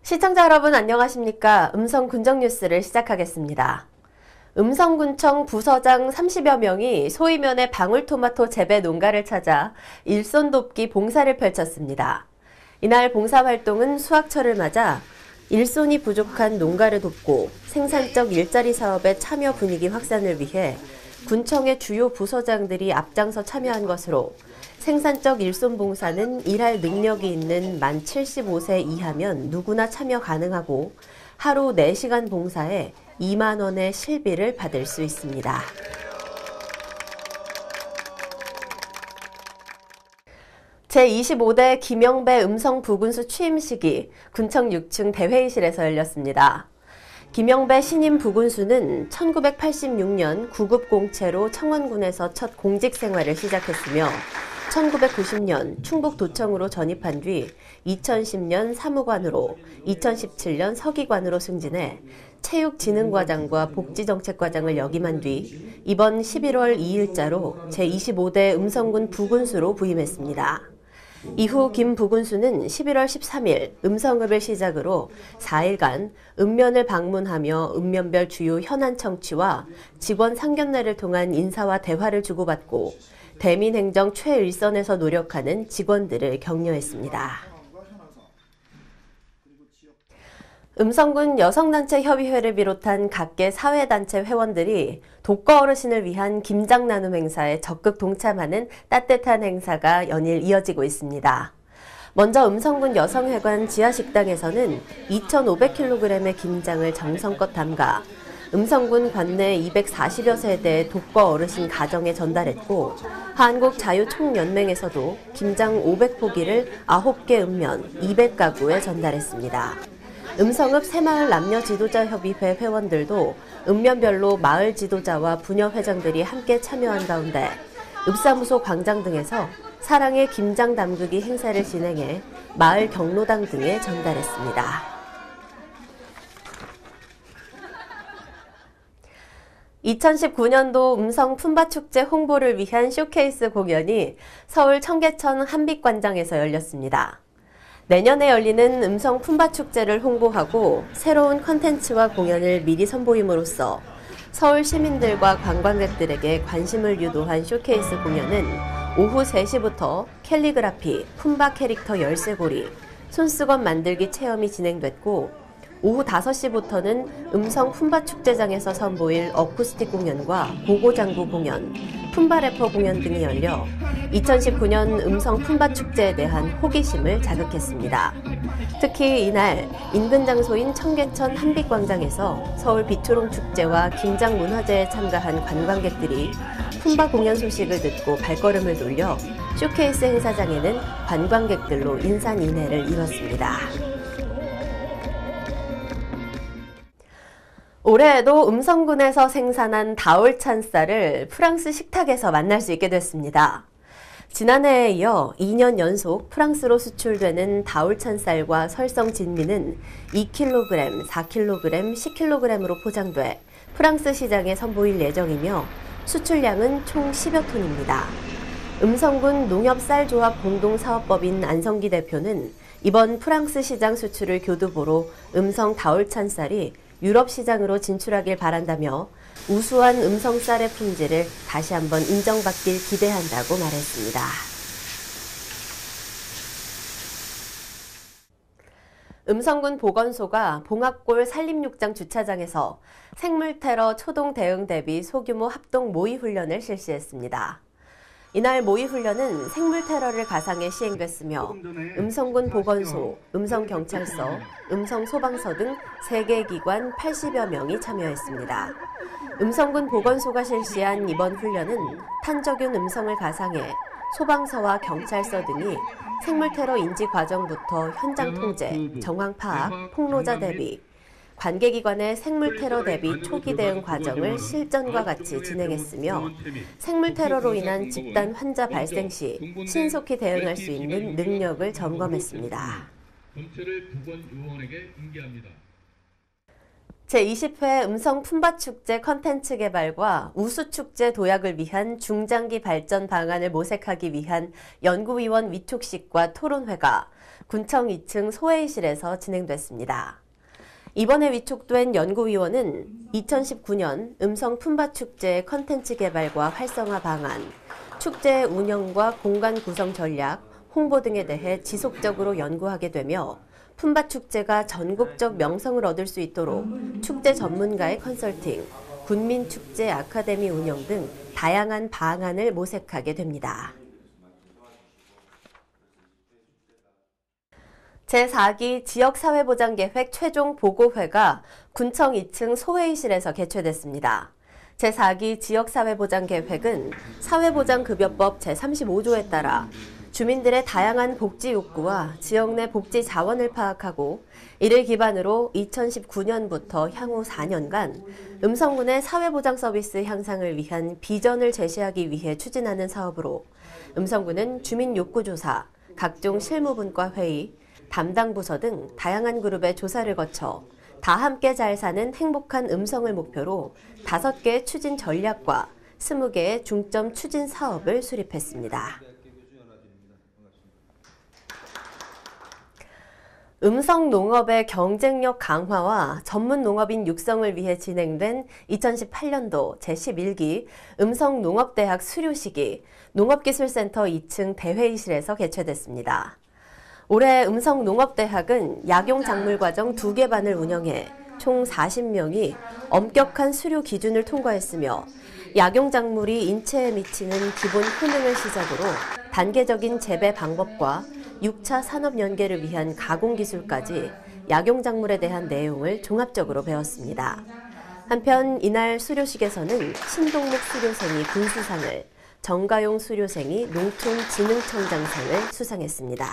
시청자 여러분 안녕하십니까? 음성군정 뉴스를 시작하겠습니다. 음성군청 부서장 30여 명이 소이면의 방울토마토 재배 농가를 찾아 일손 돕기 봉사를 펼쳤습니다. 이날 봉사활동은 수확철을 맞아 일손이 부족한 농가를 돕고 생산적 일자리 사업의 참여 분위기 확산을 위해 군청의 주요 부서장들이 앞장서 참여한 것으로 생산적 일손 봉사는 일할 능력이 있는 만 75세 이하면 누구나 참여 가능하고 하루 4시간 봉사에 2만 원의 실비를 받을 수 있습니다. 제25대 김영배 음성부군수 취임식이 군청 6층 대회의실에서 열렸습니다. 김영배 신임 부군수는 1986년 구급공채로 청원군에서 첫 공직 생활을 시작했으며 1990년 충북도청으로 전입한 뒤 2010년 사무관으로 2017년 서기관으로 승진해 체육진흥과장과 복지정책과장을 역임한 뒤 이번 11월 2일자로 제25대 음성군 부군수로 부임했습니다. 이후 김 부군수는 11월 13일 음성읍을 시작으로 4일간 읍면을 방문하며 읍면별 주요 현안 청취와 직원 상견례를 통한 인사와 대화를 주고받고 대민행정 최일선에서 노력하는 직원들을 격려했습니다. 음성군 여성단체협의회를 비롯한 각계 사회단체 회원들이 독거 어르신을 위한 김장 나눔 행사에 적극 동참하는 따뜻한 행사가 연일 이어지고 있습니다. 먼저 음성군 여성회관 지하식당에서는 2,500kg의 김장을 정성껏 담가 음성군 관내 240여 세대의 독거 어르신 가정에 전달했고 한국자유총연맹에서도 김장 500포기를 9개 읍면 200가구에 전달했습니다. 음성읍 새마을 남녀지도자협의회 회원들도 읍면별로 마을 지도자와 부녀회장들이 함께 참여한 가운데 읍사무소 광장 등에서 사랑의 김장 담그기 행사를 진행해 마을 경로당 등에 전달했습니다. 2019년도 음성 품바축제 홍보를 위한 쇼케이스 공연이 서울 청계천 한빛관장에서 열렸습니다. 내년에 열리는 음성 품바축제를 홍보하고 새로운 콘텐츠와 공연을 미리 선보임으로써 서울 시민들과 관광객들에게 관심을 유도한 쇼케이스 공연은 오후 3시부터 캘리그라피, 품바 캐릭터 열쇠고리, 손수건 만들기 체험이 진행됐고 오후 5시부터는 음성 품바축제장에서 선보일 어쿠스틱 공연과 고고장구 공연, 품바 래퍼 공연 등이 열려 2019년 음성 품바축제에 대한 호기심을 자극했습니다. 특히 이날 인근 장소인 청계천 한빛광장에서 서울 비투롱 축제와 김장 문화제에 참가한 관광객들이 품바 공연 소식을 듣고 발걸음을 돌려 쇼케이스 행사장에는 관광객들로 인산인해를 이뤘습니다. 올해에도 음성군에서 생산한 다올찬 쌀을 프랑스 식탁에서 만날 수 있게 됐습니다. 지난해에 이어 2년 연속 프랑스로 수출되는 다올찬 쌀과 설성 진미는 2kg, 4kg, 10kg으로 포장돼 프랑스 시장에 선보일 예정이며 수출량은 총 10여 톤입니다. 음성군 농협쌀조합 공동사업법인 안성기 대표는 이번 프랑스 시장 수출을 교두보로 음성 다올찬 쌀이 유럽 시장으로 진출하길 바란다며 우수한 음성 쌀의 품질을 다시 한번 인정받길 기대한다고 말했습니다. 음성군 보건소가 봉합골 산림육장 주차장에서 생물테러 초동 대응 대비 소규모 합동 모의훈련을 실시했습니다. 이날 모의훈련은 생물테러를 가상해 시행됐으며 음성군 보건소, 음성경찰서, 음성소방서 등 3개 기관 80여 명이 참여했습니다. 음성군 보건소가 실시한 이번 훈련은 탄저균 음성을 가상해 소방서와 경찰서 등이 생물테러 인지 과정부터 현장 통제, 정황 파악, 폭로자 대비, 관계기관의 생물테러 대비 초기 대응 과정을 실전과 같이 진행했으며 생물테러로 인한 집단 환자 발생 시 신속히 대응할 수 있는 능력을 점검했습니다. 제20회 음성 품바축제 컨텐츠 개발과 우수축제 도약을 위한 중장기 발전 방안을 모색하기 위한 연구위원 위촉식과 토론회가 군청 2층 소회의실에서 진행됐습니다. 이번에 위촉된 연구위원은 2019년 음성 품바축제 컨텐츠 개발과 활성화 방안, 축제 운영과 공간 구성 전략, 홍보 등에 대해 지속적으로 연구하게 되며 품바축제가 전국적 명성을 얻을 수 있도록 축제 전문가의 컨설팅, 군민축제 아카데미 운영 등 다양한 방안을 모색하게 됩니다. 제4기 지역사회보장계획 최종 보고회가 군청 2층 소회의실에서 개최됐습니다. 제4기 지역사회보장계획은 사회보장급여법 제35조에 따라 주민들의 다양한 복지 욕구와 지역 내 복지 자원을 파악하고 이를 기반으로 2019년부터 향후 4년간 음성군의 사회보장 서비스 향상을 위한 비전을 제시하기 위해 추진하는 사업으로 음성군은 주민 욕구조사, 각종 실무분과 회의, 담당 부서 등 다양한 그룹의 조사를 거쳐 다 함께 잘 사는 행복한 음성을 목표로 5개의 추진 전략과 20개의 중점 추진 사업을 수립했습니다. 음성 농업의 경쟁력 강화와 전문 농업인 육성을 위해 진행된 2018년도 제11기 음성 농업대학 수료식이 농업기술센터 2층 대회의실에서 개최됐습니다. 올해 음성농업대학은 약용작물과정 2개 반을 운영해 총 40명이 엄격한 수료 기준을 통과했으며 약용작물이 인체에 미치는 기본 효능을 시작으로 단계적인 재배 방법과 6차 산업 연계를 위한 가공기술까지 약용작물에 대한 내용을 종합적으로 배웠습니다. 한편 이날 수료식에서는 신동목 수료생이 군수상을, 정가용 수료생이 농촌진흥청장상을 수상했습니다.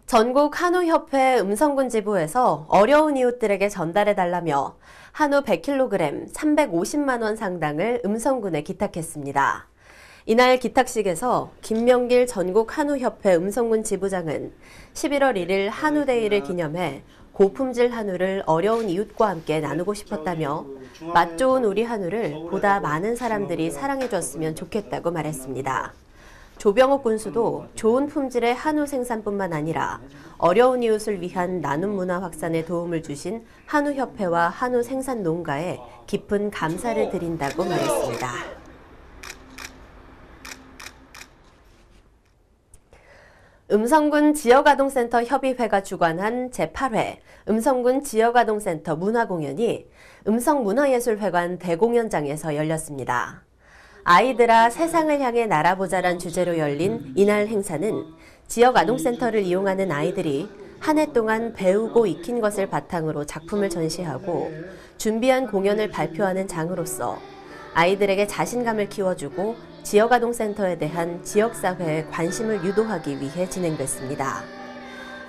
전국 한우협회 음성군 지부에서 어려운 이웃들에게 전달해달라며 한우 100kg 350만 원 상당을 음성군에 기탁했습니다. 이날 기탁식에서 김명길 전국 한우협회 음성군 지부장은 11월 1일 한우데이를 기념해 고품질 한우를 어려운 이웃과 함께 나누고 싶었다며 맛 좋은 우리 한우를 보다 많은 사람들이 사랑해줬으면 좋겠다고 말했습니다. 조병옥 군수도 좋은 품질의 한우 생산뿐만 아니라 어려운 이웃을 위한 나눔 문화 확산에 도움을 주신 한우협회와 한우 생산 농가에 깊은 감사를 드린다고 말했습니다. 음성군 지역아동센터 협의회가 주관한 제8회 음성군 지역아동센터 문화공연이 음성문화예술회관 대공연장에서 열렸습니다. 아이들아 세상을 향해 날아보자란 주제로 열린 이날 행사는 지역아동센터를 이용하는 아이들이 한 해 동안 배우고 익힌 것을 바탕으로 작품을 전시하고 준비한 공연을 발표하는 장으로서 아이들에게 자신감을 키워주고 지역아동센터에 대한 지역사회의 관심을 유도하기 위해 진행됐습니다.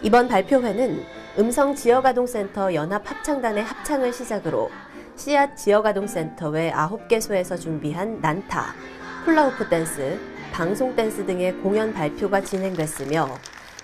이번 발표회는 음성 지역아동센터 연합합창단의 합창을 시작으로 씨앗 지역아동센터 외 9개소에서 준비한 난타, 훌라후프 댄스, 방송 댄스 등의 공연 발표가 진행됐으며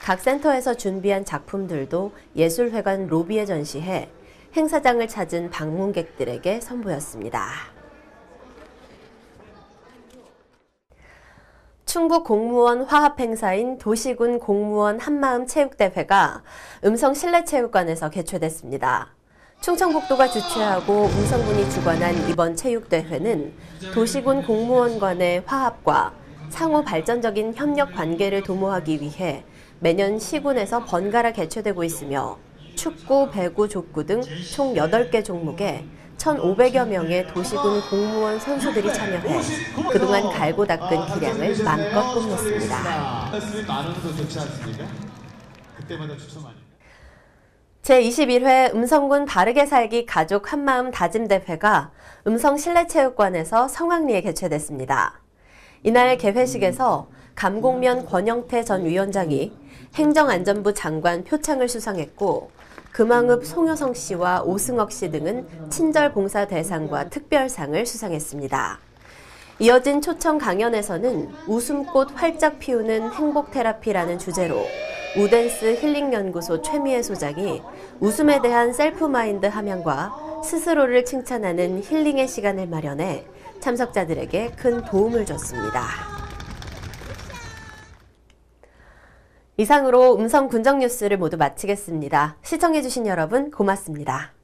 각 센터에서 준비한 작품들도 예술회관 로비에 전시해 행사장을 찾은 방문객들에게 선보였습니다. 충북 공무원 화합 행사인 도시군 공무원 한마음 체육대회가 음성 실내체육관에서 개최됐습니다. 충청북도가 주최하고 음성군이 주관한 이번 체육대회는 도시군 공무원 간의 화합과 상호 발전적인 협력 관계를 도모하기 위해 매년 시군에서 번갈아 개최되고 있으며 축구, 배구, 족구 등 총 8개 종목에 1,500여 명의 도시군 공무원 선수들이 참여해 그동안 갈고 닦은 기량을 마음껏 뽐냈습니다. 제21회 음성군 바르게 살기 가족 한마음 다짐대회가 음성 실내체육관에서 성황리에 개최됐습니다. 이날 개회식에서 감곡면 권영태 전 위원장이 행정안전부 장관 표창을 수상했고 금왕읍 송효성 씨와 오승억 씨 등은 친절봉사 대상과 특별상을 수상했습니다. 이어진 초청 강연에서는 웃음꽃 활짝 피우는 행복테라피라는 주제로 우댄스 힐링연구소 최미애 소장이 웃음에 대한 셀프마인드 함양과 스스로를 칭찬하는 힐링의 시간을 마련해 참석자들에게 큰 도움을 줬습니다. 이상으로 음성 군정 뉴스를 모두 마치겠습니다. 시청해주신 여러분 고맙습니다.